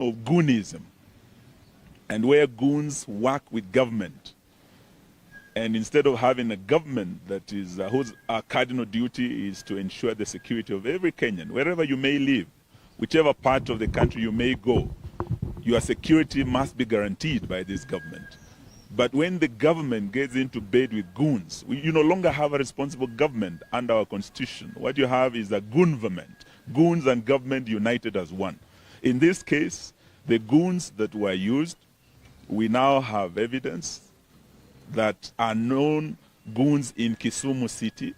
of goonism, and where goons work with government. And instead of having a government that is whose cardinal duty is to ensure the security of every Kenyan, wherever you may live, whichever part of the country you may go, your security must be guaranteed by this government. But when the government gets into bed with goons, you no longer have a responsible government under our constitution. What you have is a goonverment, goons and government united as one. In this case, the goons that were used, we now have evidence that are known goons in Kisumu City,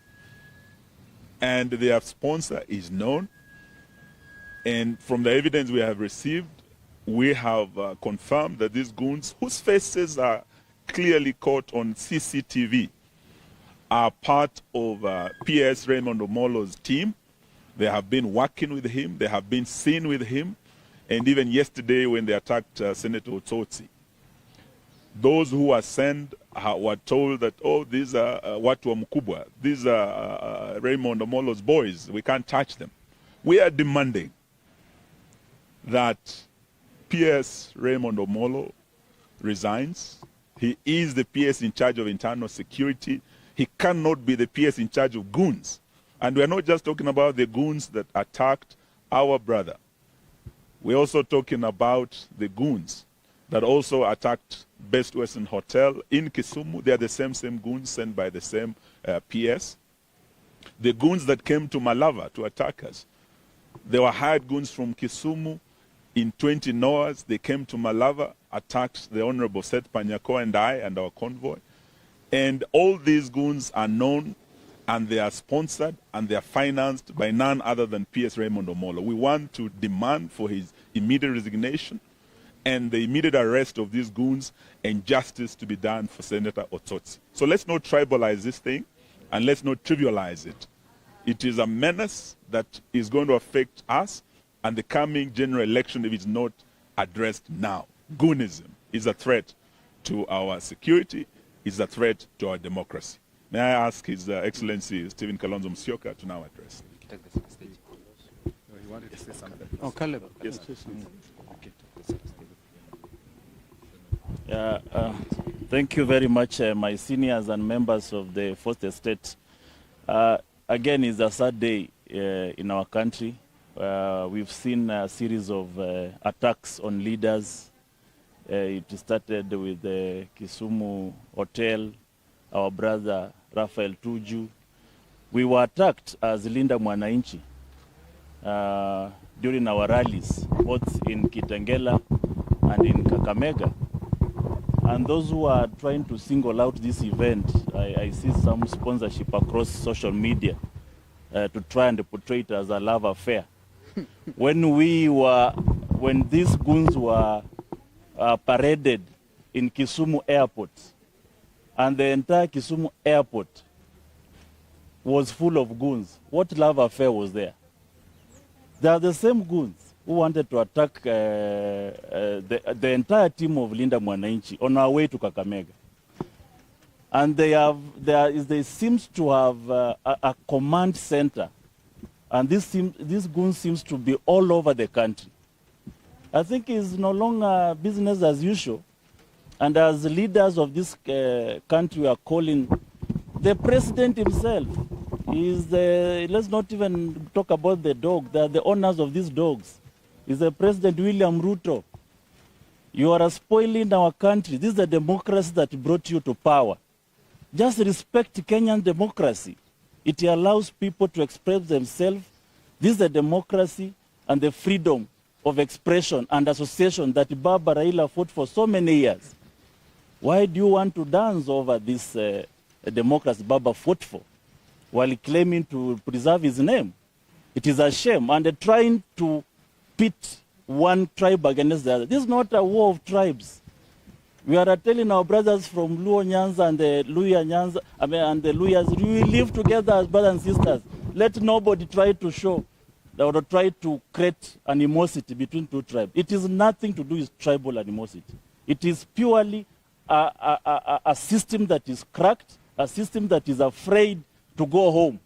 and their sponsor is known. And from the evidence we have received, we have confirmed that these goons, whose faces are clearly caught on CCTV, are part of PS Raymond Omolo's team. They have been working with him, they have been seen with him, and even yesterday when they attacked Sen.Osotsi, those who were sent were told that, oh, these are watu wa mkubwa, these are Raymond Omolo's boys, we can't touch them. We are demanding that PS Raymond Omolo resigns. He is the PS in charge of internal security. He cannot be the PS in charge of goons. And we are not just talking about the goons that attacked our brother. We're also talking about the goons that also attacked Best Western Hotel in Kisumu. They are the same goons sent by the same PS. The goons that came to Malava to attack us, they were hired goons from Kisumu. In 20 hours, they came to Malava, attacked the Honorable Seth Panyako and I and our convoy. And all these goons are known, and they are sponsored, and they are financed by none other than PS Raymond Omolo. We want to demand for his immediate resignation and the immediate arrest of these goons, and justice to be done for Senator Osotsi. So let's not tribalize this thing, and let's not trivialize it. It is a menace that is going to affect us and the coming general election if it's not addressed now. Goonism is a threat to our security, is a threat to our democracy. May I ask His Excellency Stephen Kalonzo Musyoka to now address. Oh, Caleb. Yes. Thank you very much, my seniors and members of the Fourth Estate. Again, it's a sad day in our country. We've seen a series of attacks on leaders. It started with the Kisumu Hotel, our brother Raphael Tuju. We were attacked as Linda Mwananchi during our rallies, both in Kitengela and in Kakamega. And those who are trying to single out this event, I see some sponsorship across social media to try and portray it as a love affair. When these goons were paraded in Kisumu Airport, and the entire Kisumu Airport was full of goons, what love affair was there? They are the same goons who wanted to attack the entire team of Linda Mwananchi on our way to Kakamega. And they seem to have a command center. And this goon seems to be all over the country. I think it's no longer business as usual. And as leaders of this country are calling, the president himself is let's not even talk about the dog. They are the owners of these dogs. Is the President William Ruto. You are spoiling our country. This is the democracy that brought you to power. Just respect Kenyan democracy. It allows people to express themselves. This is the democracy and the freedom of expression and association that Baba Raila fought for so many years. Why do you want to dance over this democracy Baba fought for while claiming to preserve his name? It is a shame. And trying to pit one tribe against the other. This is not a war of tribes. We are telling our brothers from Luo Nyanza and the Luya Nyanza, and the Luyas, we live together as brothers and sisters. Let nobody try to show or try to create animosity between two tribes. It is nothing to do with tribal animosity. It is purely a system that is cracked, a system that is afraid to go home,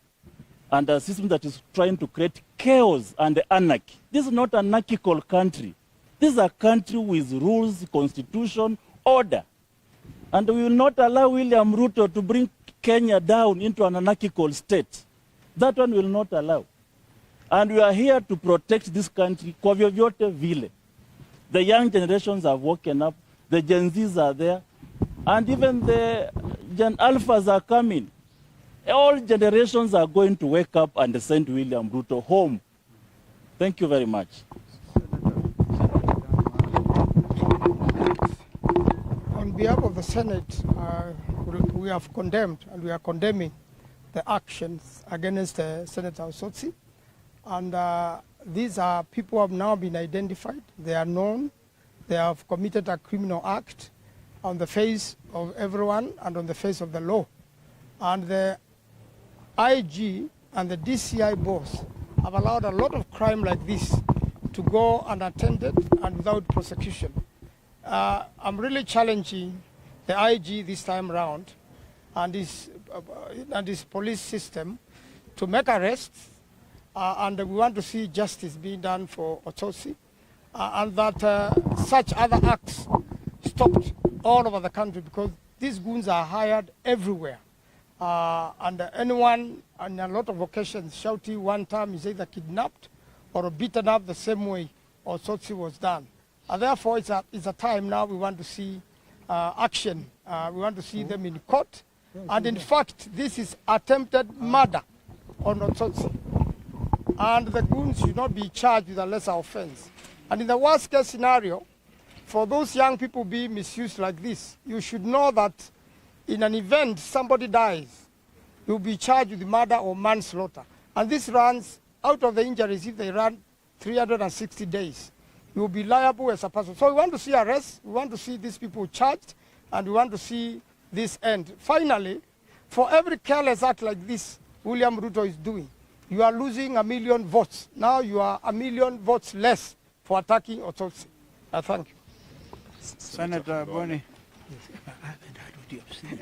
and a system that is trying to create chaos and anarchy. This is not an anarchical country. This is a country with rules, constitution, order. And we will not allow William Ruto to bring Kenya down into an anarchical state. That one will not allow. And we are here to protect this country kwa vyovyote vile. The young generations have woken up, the Gen Zs are there, and even the Gen Alphas are coming. All generations are going to wake up and send William Ruto home. Thank you very much. On behalf of the Senate, we have condemned and we are condemning the actions against Sen.Osotsi. And these are people who have now been identified. They are known. They have committed a criminal act on the face of everyone and on the face of the law. And the IG and the DCI boss have allowed a lot of crime like this to go unattended and without prosecution. I'm really challenging the IG this time around and this police system to make arrests, and we want to see justice being done for Osotsi, and that such other acts stopped all over the country, because these goons are hired everywhere. And anyone on a lot of occasions, Shouty one time is either kidnapped or beaten up the same way Osotsi was done. And therefore, it's a time now we want to see action. We want to see them in court. And in fact, this is attempted murder on Osotsi. And the goons should not be charged with a lesser offense. And in the worst case scenario, for those young people being misused like this, you should know that in an event somebody dies, you'll be charged with murder or manslaughter. And this runs out of the injuries. If they run 360 days, you will be liable as a person. So we want to see arrests, we want to see these people charged, and we want to see this end. Finally, for every careless act like this William Ruto is doing, you are losing 1 million votes. Now you are 1 million votes less for attacking Osotsi. Thank you. Senator Boni. I haven't heard what you have said.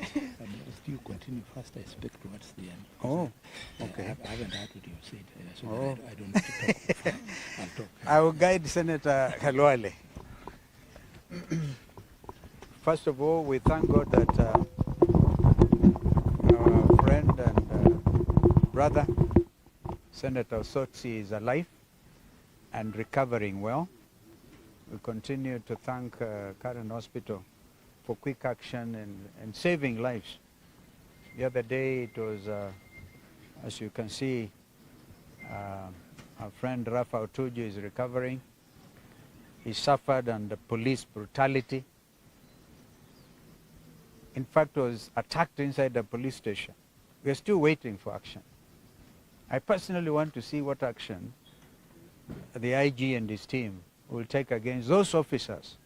If you continue first, I speak towards the end. Oh, okay. I haven't heard what you have said, so Oh. I don't need to talk. I'll talk. I will guide Senator Khalwale. First of all, we thank God that our friend and brother, Senator Osotsi, is alive and recovering well. We continue to thank Karen Hospital for quick action and saving lives. The other day it was, as you can see, our friend Rafa Otuju is recovering. He suffered under police brutality. In fact, was attacked inside the police station. We are still waiting for action. I personally want to see what action the IG and his team will take against those officers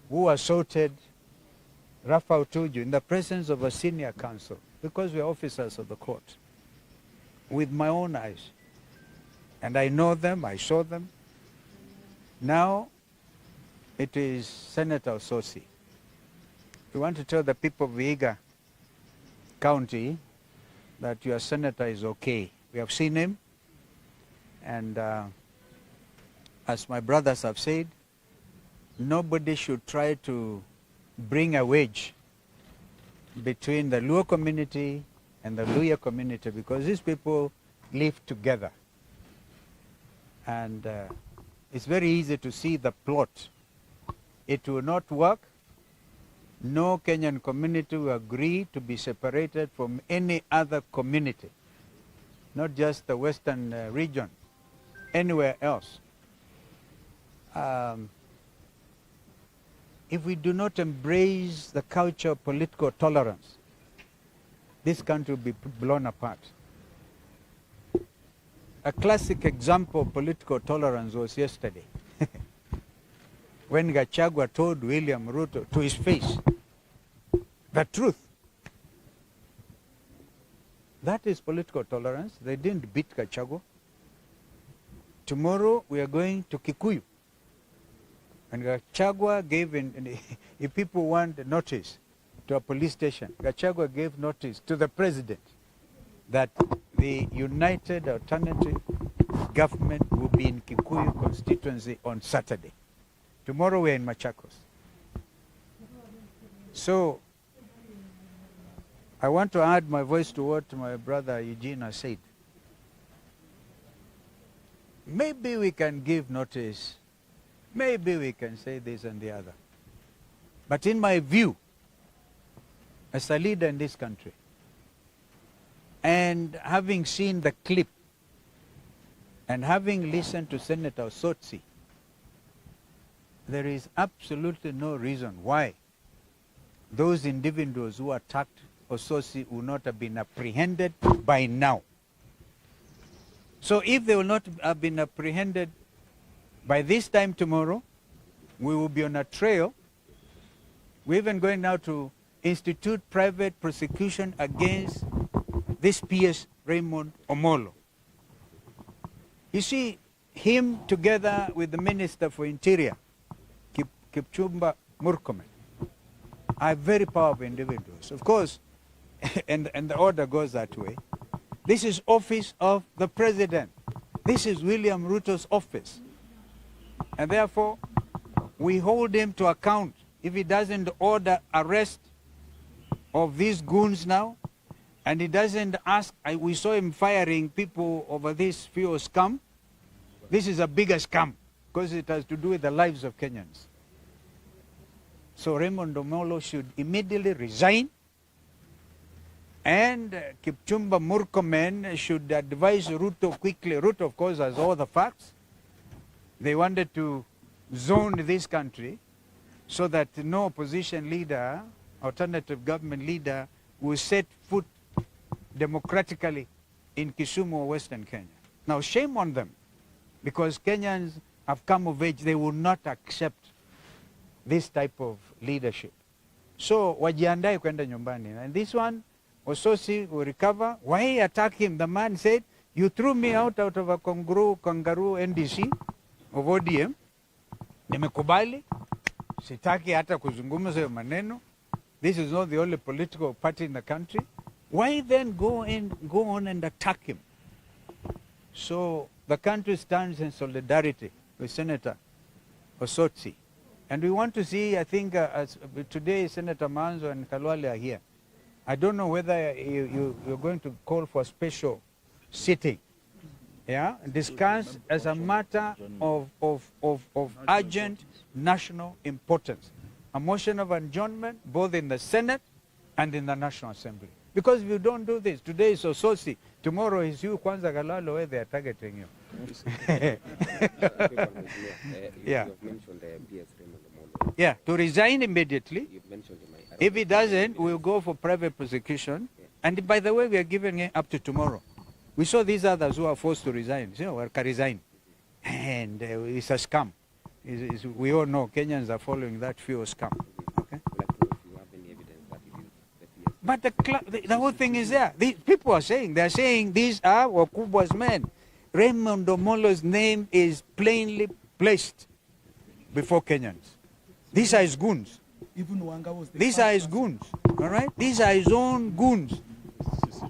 who assaulted Rafa Otuju in the presence of a senior counsel, because we are officers of the court, with my own eyes. And I know them, I saw them. Now it is Senator Osotsi. We want to tell the people of Vihiga County that your senator is okay. We have seen him, and as my brothers have said, nobody should try to bring a wedge between the Luo community and the Luya community, because these people live together. And it's very easy to see the plot. It will not work. No Kenyan community will agree to be separated from any other community, not just the western region, anywhere else. If we do not embrace the culture of political tolerance, this country will be blown apart. A classic example of political tolerance was yesterday, when Gachagua told William Ruto to his face the truth. That is political tolerance. They didn't beat Gachagua. Tomorrow we are going to Kikuyu. And Gachagua gave, if people want a notice to a police station, Gachagua gave notice to the president that the United Alternative Government will be in Kikuyu constituency on Saturday. Tomorrow we're in Machakos. So I want to add my voice to what my brother Eugene has said. Maybe we can give notice. Maybe we can say this and the other. But in my view, as a leader in this country, and having seen the clip, and having listened to Sen.Osotsi, there is absolutely no reason why those individuals who attacked Osotsi will not have been apprehended by now. So if they will not have been apprehended by this time tomorrow, we will be on a trail. We're even going now to institute private prosecution against this PS Raymond Omolo. You see, him together with the Minister for Interior, Kipchumba Murkomen, are very powerful individuals. Of course, and the order goes that way. This is office of the President. This is William Ruto's office. And therefore, we hold him to account if he doesn't order arrest of these goons now, and he doesn't ask. We saw him firing people over this fuel scam. This is a bigger scam because it has to do with the lives of Kenyans. So Raymond Omolo should immediately resign, and Kipchumba Murkomen should advise Ruto quickly. Ruto, of course, has all the facts. They wanted to zone this country so that no opposition leader, alternative government leader, will set foot democratically in Kisumu or Western Kenya. Now, shame on them, because Kenyans have come of age. They will not accept this type of leadership. So, wajiandae kwenda nyumbani. And this one, Osotsi will recover. Why attack him? The man said, you threw me out of a kangaroo NDC of ODM. Nimekubali. Sitaki hata kuzungumza hayo maneno. This is not the only political party in the country. Why then go on and attack him? So the country stands in solidarity with Senator Osotsi. And we want to see, I think, today Senator Manzo and Kalwale are here. I don't know whether you're going to call for a special sitting, yeah, discuss as a matter of urgent national importance, a motion of adjournment both in the Senate and in the National Assembly. Because if you don't do this, today is Osotsi, tomorrow is you, Kwanza Galalo, where they are targeting you. Yeah. Yeah, to resign immediately. If he doesn't, we'll go for private prosecution. And by the way, we are giving it up to tomorrow. We saw these others who are forced to resign. You know, resign. And it's a scam. We all know Kenyans are following that fuel scam. Okay? But the whole thing is there. People are saying, they're saying these are Wakubwa's men. Raymond Omolo's name is plainly placed before Kenyans. These are his goons. These are his goons, all right? These are his own goons,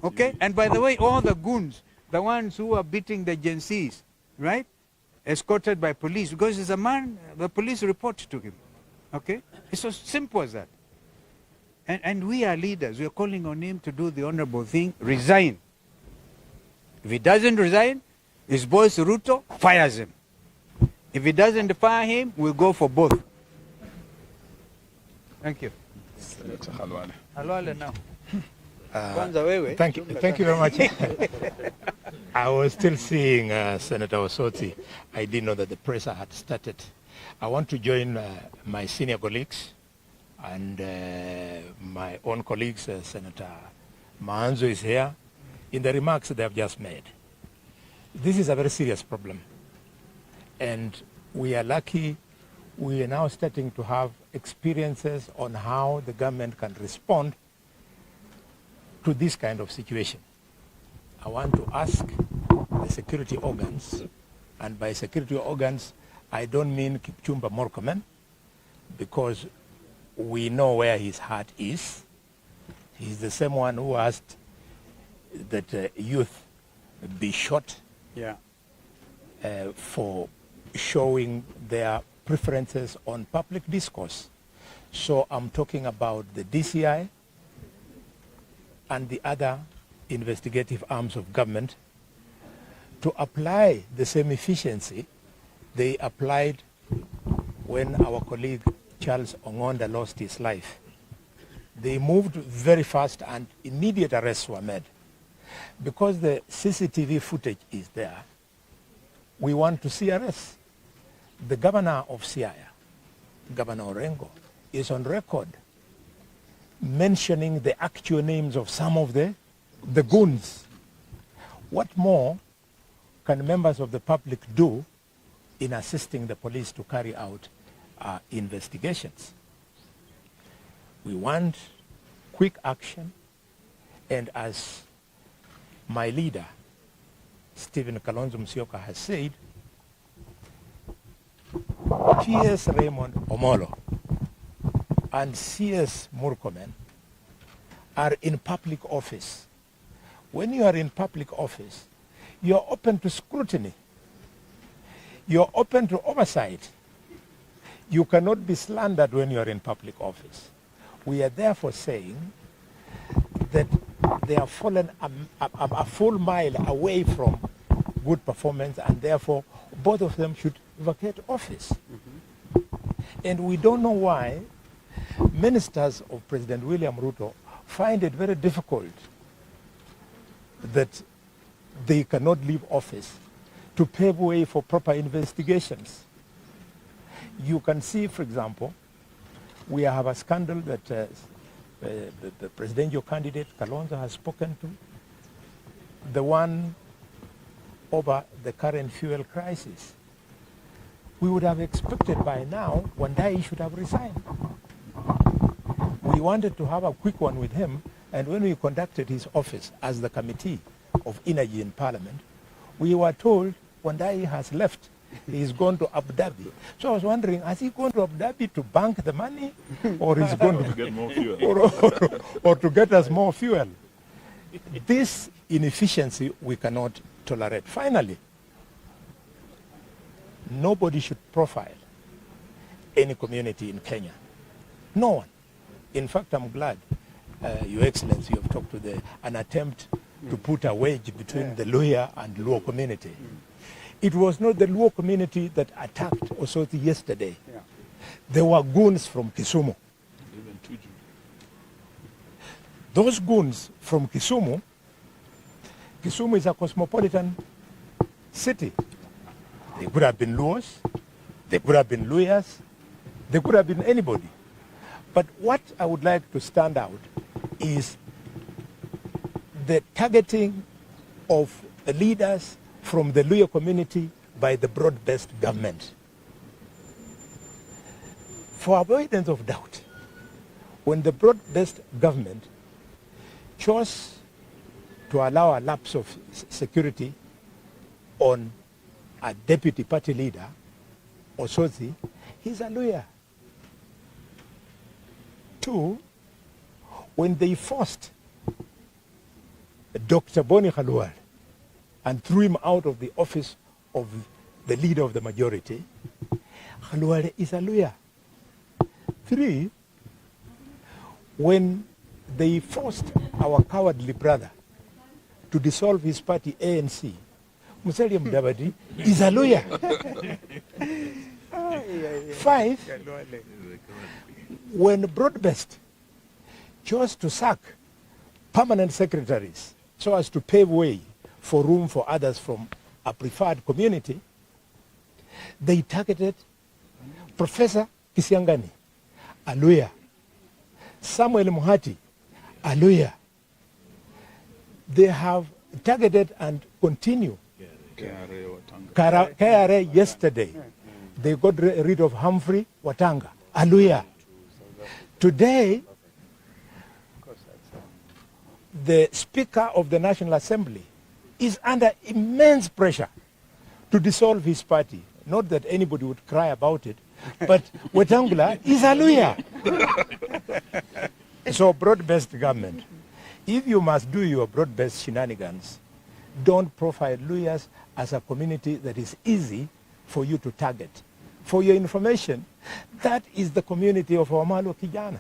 okay? And by the way, all the goons, the ones who are beating the Gen Zs, right? Escorted by police, because he's a man, the police report to him, okay? It's so simple as that. And we are leaders. We are calling on him to do the honorable thing, resign. If he doesn't resign, his boss Ruto fires him. If he doesn't fire him, we'll go for both. Thank you. Senator Halwale. Halwale now. Thank you very much. I was still seeing Senator Osotsi. I didn't know that the presser had started. I want to join my senior colleagues and my own colleagues. Senator Manzo is here. In the remarks they have just made, this is a very serious problem. And we are lucky we are now starting to have experiences on how the government can respond to this kind of situation. I want to ask the security organs, and by security organs, I don't mean Kipchumba Murkomen, because we know where his heart is. He's the same one who asked that youth be shot, yeah, for showing their preferences on public discourse. So I'm talking about the DCI and the other investigative arms of government to apply the same efficiency they applied when our colleague Charles Ongonda lost his life. They moved very fast and immediate arrests were made. Because the CCTV footage is there, we want to see arrests. The governor of Siaya, Governor Orengo, is on record mentioning the actual names of some of the goons. What more can members of the public do in assisting the police to carry out investigations? We want quick action, and as my leader, Stephen Kalonzo Musyoka, has said, PS Raymond Omolo and CS Murkomen are in public office. When you are in public office, you are open to scrutiny. You are open to oversight. You cannot be slandered when you are in public office. We are therefore saying that they have fallen a full mile away from good performance, and therefore both of them should vacate office. And we don't know why ministers of President William Ruto find it very difficult that they cannot leave office to pave way for proper investigations. You can see, for example, we have a scandal that the presidential candidate Kalonzo has spoken to, the one over the current fuel crisis. We would have expected by now Wandai should have resigned. We wanted to have a quick one with him, and when we conducted his office as the Committee of Energy in Parliament, we were told Wandai has left. He's gone to Abu Dhabi. So I was wondering, has he gone to Abu Dhabi to bank the money, or is going to get more fuel, or to get us more fuel? This inefficiency we cannot tolerate. Finally, nobody should profile any community in Kenya. No one. In fact, I'm glad, Your Excellency, you have talked to an attempt to put a wedge between the Luhya and Luo community. It was not the Luo community that attacked Osotsi yesterday. There were goons from Kisumu. Those goons from Kisumu is a cosmopolitan city. They could have been Luos, they could have been Luyas, they could have been anybody. But what I would like to stand out is the targeting of leaders from the Luo community by the broad-based government. For avoidance of doubt, when the broad-based government chose to allow a lapse of security on a deputy party leader, Osotsi, he's a lawyer. 2, when they forced Dr. Boni Khalwal and threw him out of the office of the leader of the majority, Khalwal is a lawyer. 3, when they forced our cowardly brother to dissolve his party ANC, Musalia Mudavadi is a lawyer. 5, when Broadbest chose to sack permanent secretaries so as to pave way for room for others from a preferred community, they targeted Professor Kisiangani, a lawyer, Samuel Muhati, a lawyer. They have targeted and continue. KRA yesterday, they got rid of Humphrey Watanga, a lawyer. Today, the Speaker of the National Assembly is under immense pressure to dissolve his party. Not that anybody would cry about it, but Wetangula is a lawyer. So broad-based government, if you must do your broad-based shenanigans, don't profile lawyers as a community that is easy for you to target. For your information, that is the community of Wamalo Kijana.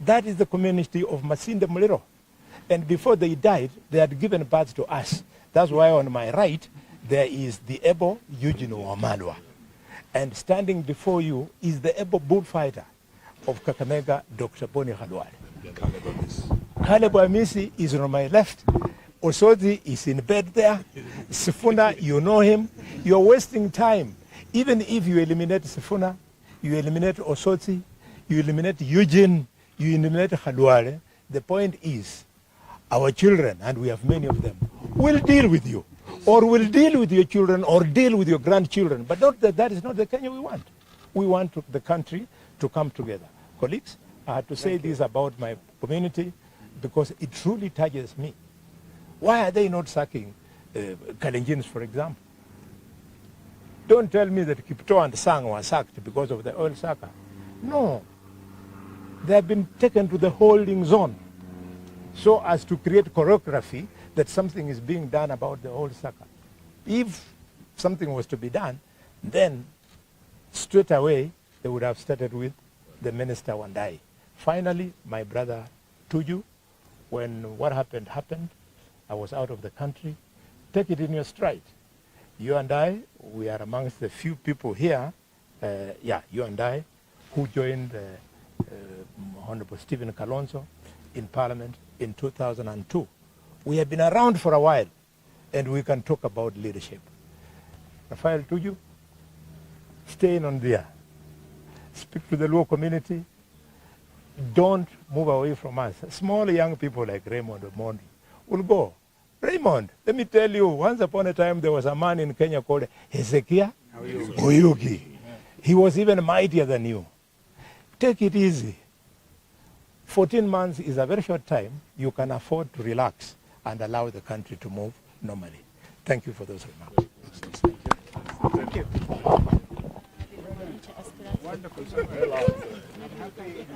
That is the community of Masinde Muliro. And before they died, they had given birth to us. That's why on my right, there is the Ebo Eugene Wamalwa. And standing before you is the Ebo bullfighter of Kakamega, Dr. Boni Khalwale. Caleb Amisi is on my left. Osotsi is in bed there. Sifuna, you know him. You're wasting time. Even if you eliminate Sifuna, you eliminate Osotsi, you eliminate Eugene, you eliminate Khalwale, the point is, our children, and we have many of them, will deal with you, or will deal with your children, or deal with your grandchildren. But not that is not the Kenya we want. We want the country to come together. Colleagues, I had to say this about my community because it truly touches me. Why are they not sacking Kalenjins, for example? Don't tell me that Kipto and Sang were sacked because of the oil sucker. No. They have been taken to the holding zone so as to create choreography that something is being done about the oil sucker. If something was to be done, then straight away they would have started with the minister Wandai. Finally, my brother Tuju, when what happened, I was out of the country. Take it in your stride. You and I, we are amongst the few people here, you and I, who joined Honorable Stephen Kalonzo in Parliament in 2002. We have been around for a while, and we can talk about leadership. Rafael Tuju, stay in on there. Speak to the Luo community. Don't move away from us. Small young people like Raymond Omondi will go. Raymond, let me tell you, once upon a time there was a man in Kenya called Hezekiah Oyugi. He was even mightier than you. Take it easy. 14 months is a very short time. You can afford to relax and allow the country to move normally. Thank you for those remarks. Thank you. Wonderful. I'm happy.